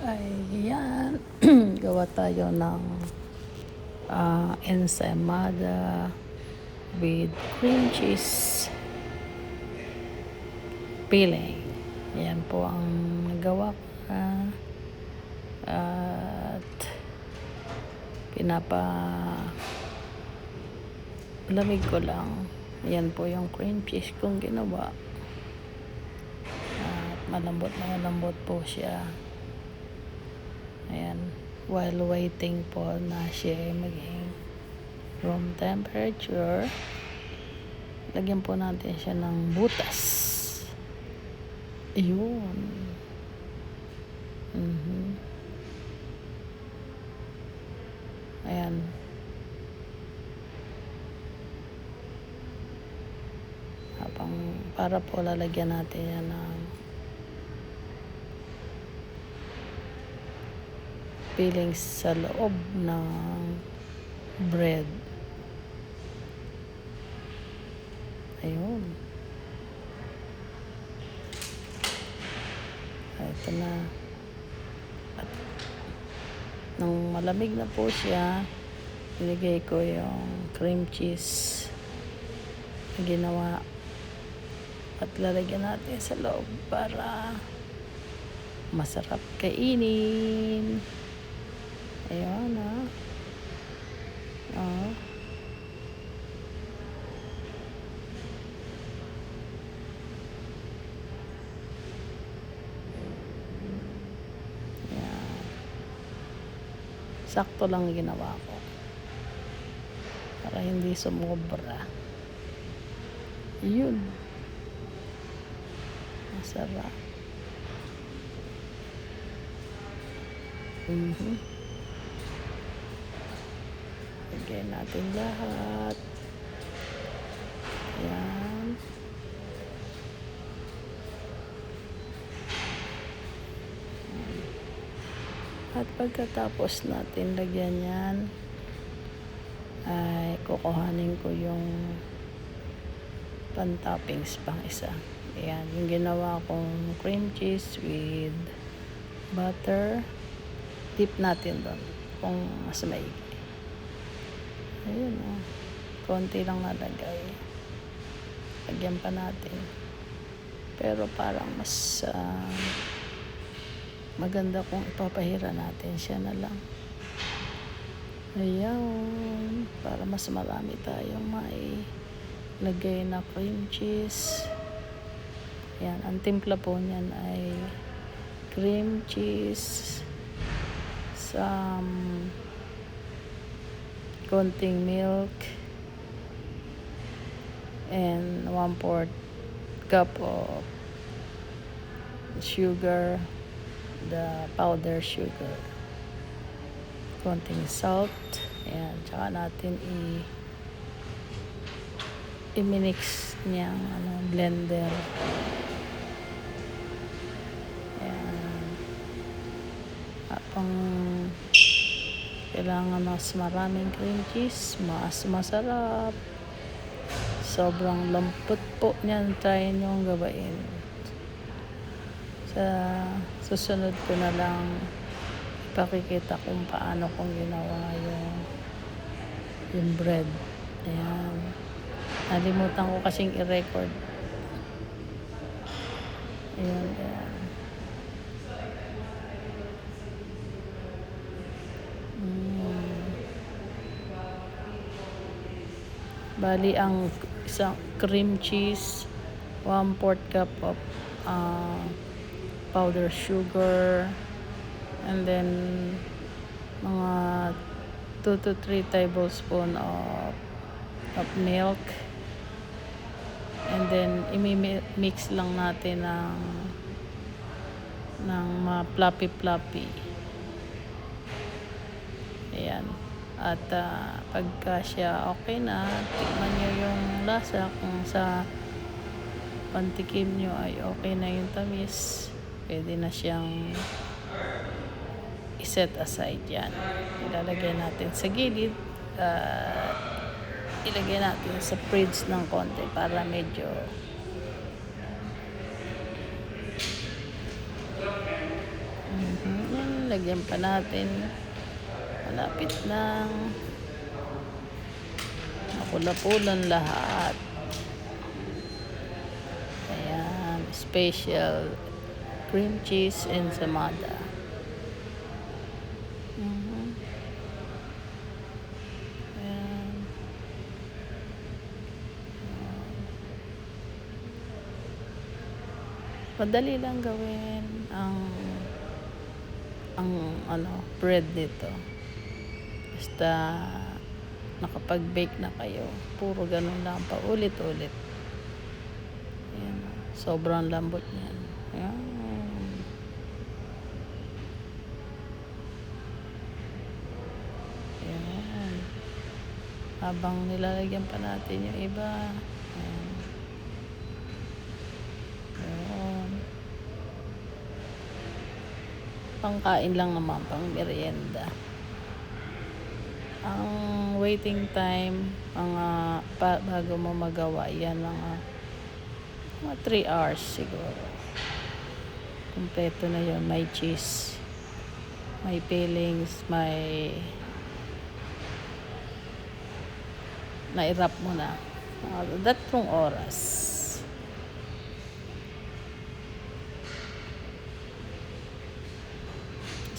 Ayan, gawa tayo ng ensaymada with cream cheese filling. Ayan po ang nagawa ko at lamig ko lang. Ayan po yung cream cheese kong ginawa at malambot na malambot po siya. Ayan, while waiting po na siya maging room temperature, lagyan po natin siya ng butas. Ayun. Ayan. Para po lalagyan natin yan ng fillings sa loob ng bread. Ayun. Ito na. At nung malamig na po siya, nilagay ko yung cream cheese na ginawa at lalagyan natin sa loob para masarap kainin. Ayan Ayan. Sakto lang ginawa ko para hindi sumobra. Yun. Masarap. Lagyan natin lahat. Ayan. At pagkatapos natin lagyan yan, ay kukuhanin ko yung pan-toppings pang isa. Ayan, yung ginawa kong cream cheese with butter. Dip natin doon kung mas maigi. Ayun konti lang nalagay. Lagyan pa natin. Pero parang mas maganda kung ipapahira natin siya na lang. Ayan, para mas marami tayong lagay na cream cheese. Ayan, ang timpla po niyan ay cream cheese, some konting milk, and 1/4 cup of sugar, the powder sugar, konting salt. Ayan, tsaka natin i-mix niyang blender. Ayan. Pang kailangan mas maraming cream cheese, mas masarap. Sobrang lambot po niyan. Try nyo gawain. Sa susunod ko na lang ipakikita kung paano kong ginawa yung bread. Ayan. Nalimutan ko kasing i-record. Ayan. Bali, ang isang cream cheese, 1/4 cup of powder sugar, and then mga 2 to 3 tablespoon of milk, and then i-mix lang natin ng fluffy. Ayan. At pagka siya okay na, tikman nyo yung lasa. Kung sa pantikim nyo ay okay na yung tamis, pwede na siyang i-set aside yan. Ilalagay natin sa gilid. Ilagay natin sa fridge ng konti para medyo lagyan pa natin. Malapit ng mapula-pulan lahat. Ayan, special cream cheese ensaymada. Ayan. Madali lang gawin ang bread nito. Basta nakapag-bake na kayo, puro ganun lang pa ulit-ulit. Ayan, sobrang lambot niyan. Ayan. Ayan. Habang nilalagyan pa natin yung iba. Ayan. Ayan. Pangkain lang naman, pang merienda. Ang waiting time, bago mo magawa, yan mga 3 hours siguro. Kompleto na yun. May cheese, may fillings, may nairap mo na. Datlong oras.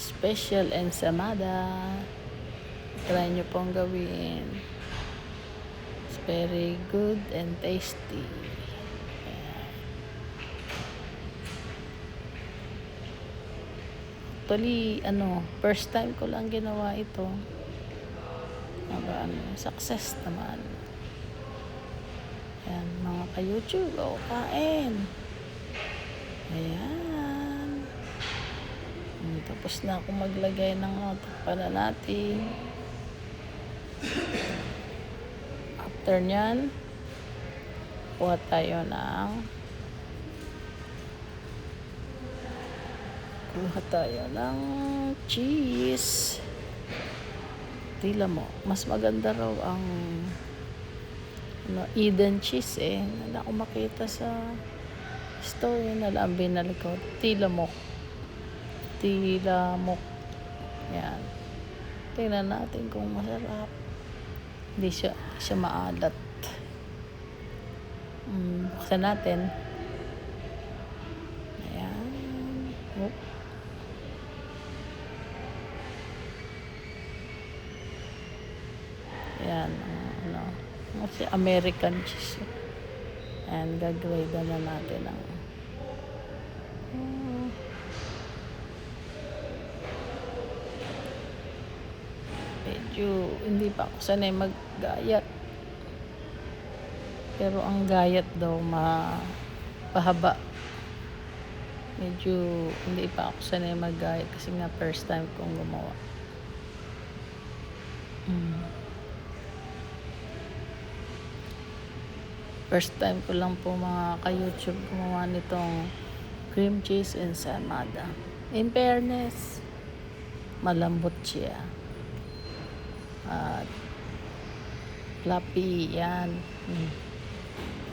Special ensaymada. Try nyo pong gawin. It's very good and tasty. Actually, first time ko lang ginawa ito. Success naman. Ayan, mga ka-YouTube, kain. Ayan. Tapos na ako maglagay ng pala natin. After nyan, kuha tayo ng cheese. Tila mo, mas maganda raw ang Eden cheese Wala akong makita sa store na ang binalik ko. Tila mo. Yan. Tingnan natin kung masarap. Hindi siya maalat. Buksan natin. Ayan. Ayan. Kasi American cheese. And gagrade na natin ang medyo hindi pa ako sanay maggayat. Pero ang gayat daw pahaba. Medyo hindi pa ako sanay maggayat kasi nga first time kong gumawa. First time ko lang po mga ka-YouTube gumawa nitong cream cheese ensaymada. In fairness, malambot siya. At fluffy yan.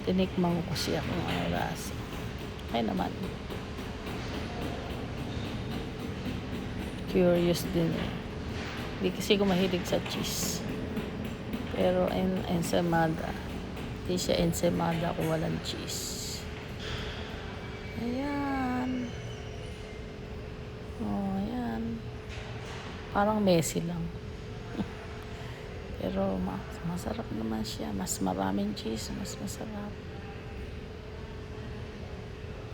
Tinikman ko siya kung ano lasa. Ay naman. Curious din Hindi kasi ko mahilig sa cheese. Pero ensaymada. Hindi siya ensaymada kung walang cheese. Ayan. Ayan. Parang messy lang. Pero masarap naman siya. Mas maraming cheese, mas masarap.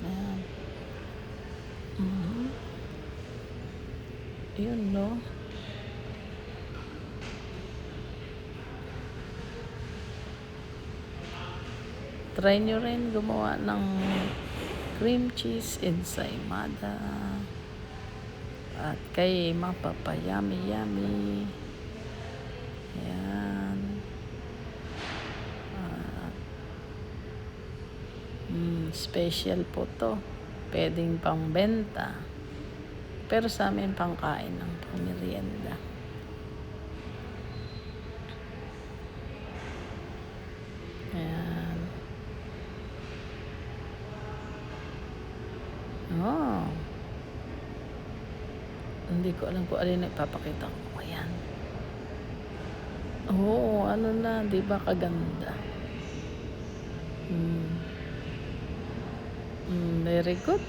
Ayan. Yun, no? Try nyo rin gumawa ng cream cheese ensaymada. At kay mapapayami-yami. Ayan. Special po to. Pwedeng pang benta. Pero sa amin pangkain ng pangmerienda. Ayan. Hindi ko alam kung alin na ipapakita ko. Ayan. Oo, ano na, 'di ba kaganda? Hmm, very good.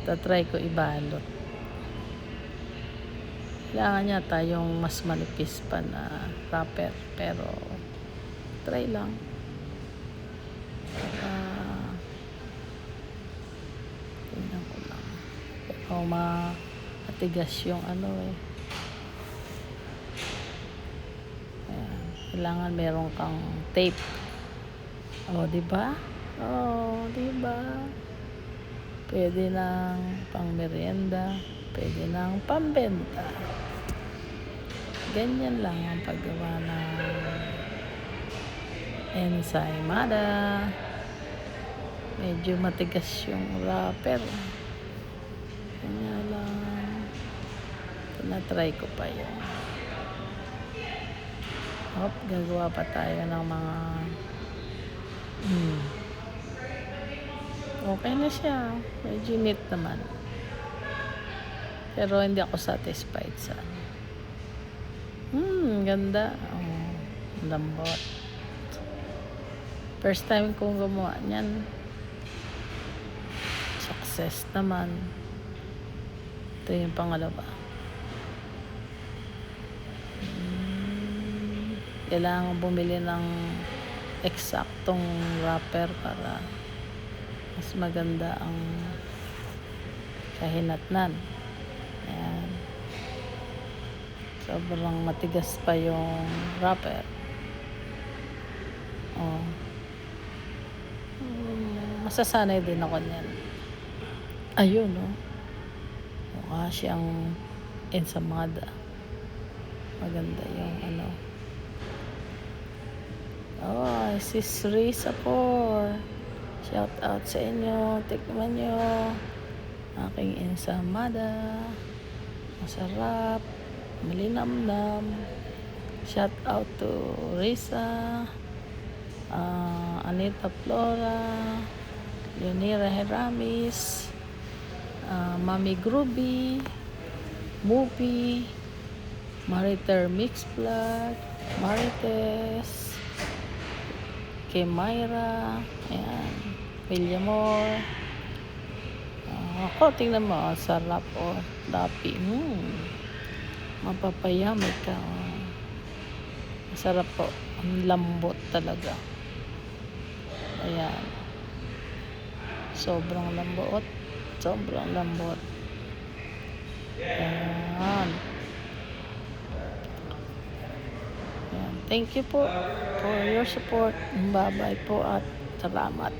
Ta-try ko ibalot. Kailangan yata yung mas manipis pa na wrapper, pero try lang. Ah, tingnan ko lang. Pero matigas yung ano eh. Ayan. Kailangan meron kang tape. Oh, di ba? Oh, di ba? Pwede ng pang merienda, pwede ng pambenta. Ganyan lang ang paggawa ng ensaymada. Medyo matigas yung wrapper. Kanya lang, tinatry ko pa yun. Gagawa pa tayo ng mga okay na siya. Medyo neat naman. Pero hindi ako satisfied sa ganda. Oh, lambot. First time kong gumawa niyan. Success naman. Ito yung pangalawa. Kailangan bumili ng eksaktong wrapper para mas maganda ang kahinatnan. Ayan. Sobrang matigas pa yung wrapper. Oh. Masasanay din ako niyan. Ayun, no? Mukha siyang ensamada. Maganda yung ano. Oh, sis Risa po. Shout out sa inyo. Tikman nyo. Aking ensamada. Masarap. Malinamnam. Shout out to Risa. Anita Flora. Leonira Heramis. Mami Groovy. Movie. Mariter Mix Vlog. Marites. Kay Myra. Ayan. Williamore. Ako, tingnan mo. Sarap o. Dapi. Mapapayami ka. Masarap po. Ang lambot talaga. Ayan. Sobrang lambot. Sobrang lambot. Ayan. Thank you po for your support. Bye-bye po at salamat.